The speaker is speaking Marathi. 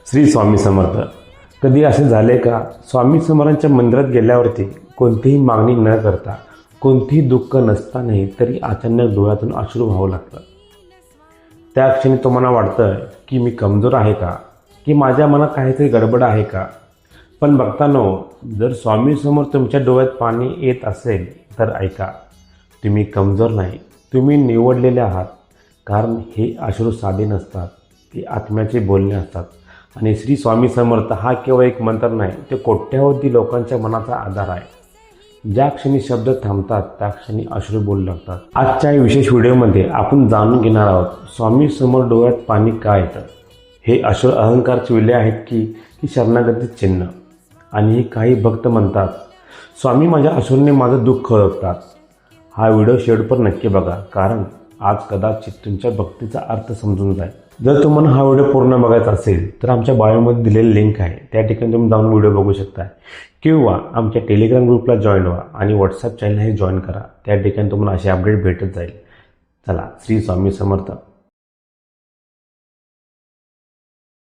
श्री स्वामी समर्थ. कधी असे झाले का, स्वामी समर्थांच्या मंदिरात गेल्यावरती कोणतीही मागणी न करता, कोणतीही दुःख नसतानाही तरी अचानक डोळ्यातून अश्रू व्हावं लागतं. त्या क्षणी तुम्हाला वाटतं की मी कमजोर आहे का, की माझ्या मनात काहीतरी गडबड आहे का. पण बघतानो, जर स्वामी समोर तुमच्या डोळ्यात पाणी येत असेल तर ऐका, तुम्ही कमजोर नाही, तुम्ही निवडलेले आहात. कारण हे अश्रू साधे नसतात, ते आत्म्याचे बोलणे असतात. आणि श्री स्वामी समर्थ हा केवळ एक मंत्र नाही, ते कोट्यावधी लोकांच्या मनाचा आधार आहे. ज्या क्षणी शब्द थांबतात त्या क्षणी अश्रू बोलू लागतात. आजच्या या विशेष व्हिडिओमध्ये आपण जाणून घेणार आहोत, स्वामी समोर डोळ्यात पाणी का येतं. हे अश्रू अहंकारचे विले आहेत की शरणागती चिन्ह. आणि काही भक्त म्हणतात, स्वामी माझ्या अश्रूंनी माझं दुःख ओळखतात. हा व्हिडिओ शेवटपर्यंत नक्की बघा, कारण आज कदाचित तुमच्या भक्तीचा अर्थ समजून जाईल. जर तुम्हाला हा व्हिडिओ पूर्ण बघायचा असेल तर आमच्या बायोमध्ये दिलेली लिंक आहे, त्या ठिकाणी तुम्ही जाऊन व्हिडिओ बघू शकता. किंवा आमच्या टेलिग्राम ग्रुपला जॉईन व्हा आणि व्हॉट्सअप चॅनलही जॉईन करा, त्या ठिकाणी तुम्हाला असे अपडेट भेटत जाईल. चला, श्री स्वामी समर्थ.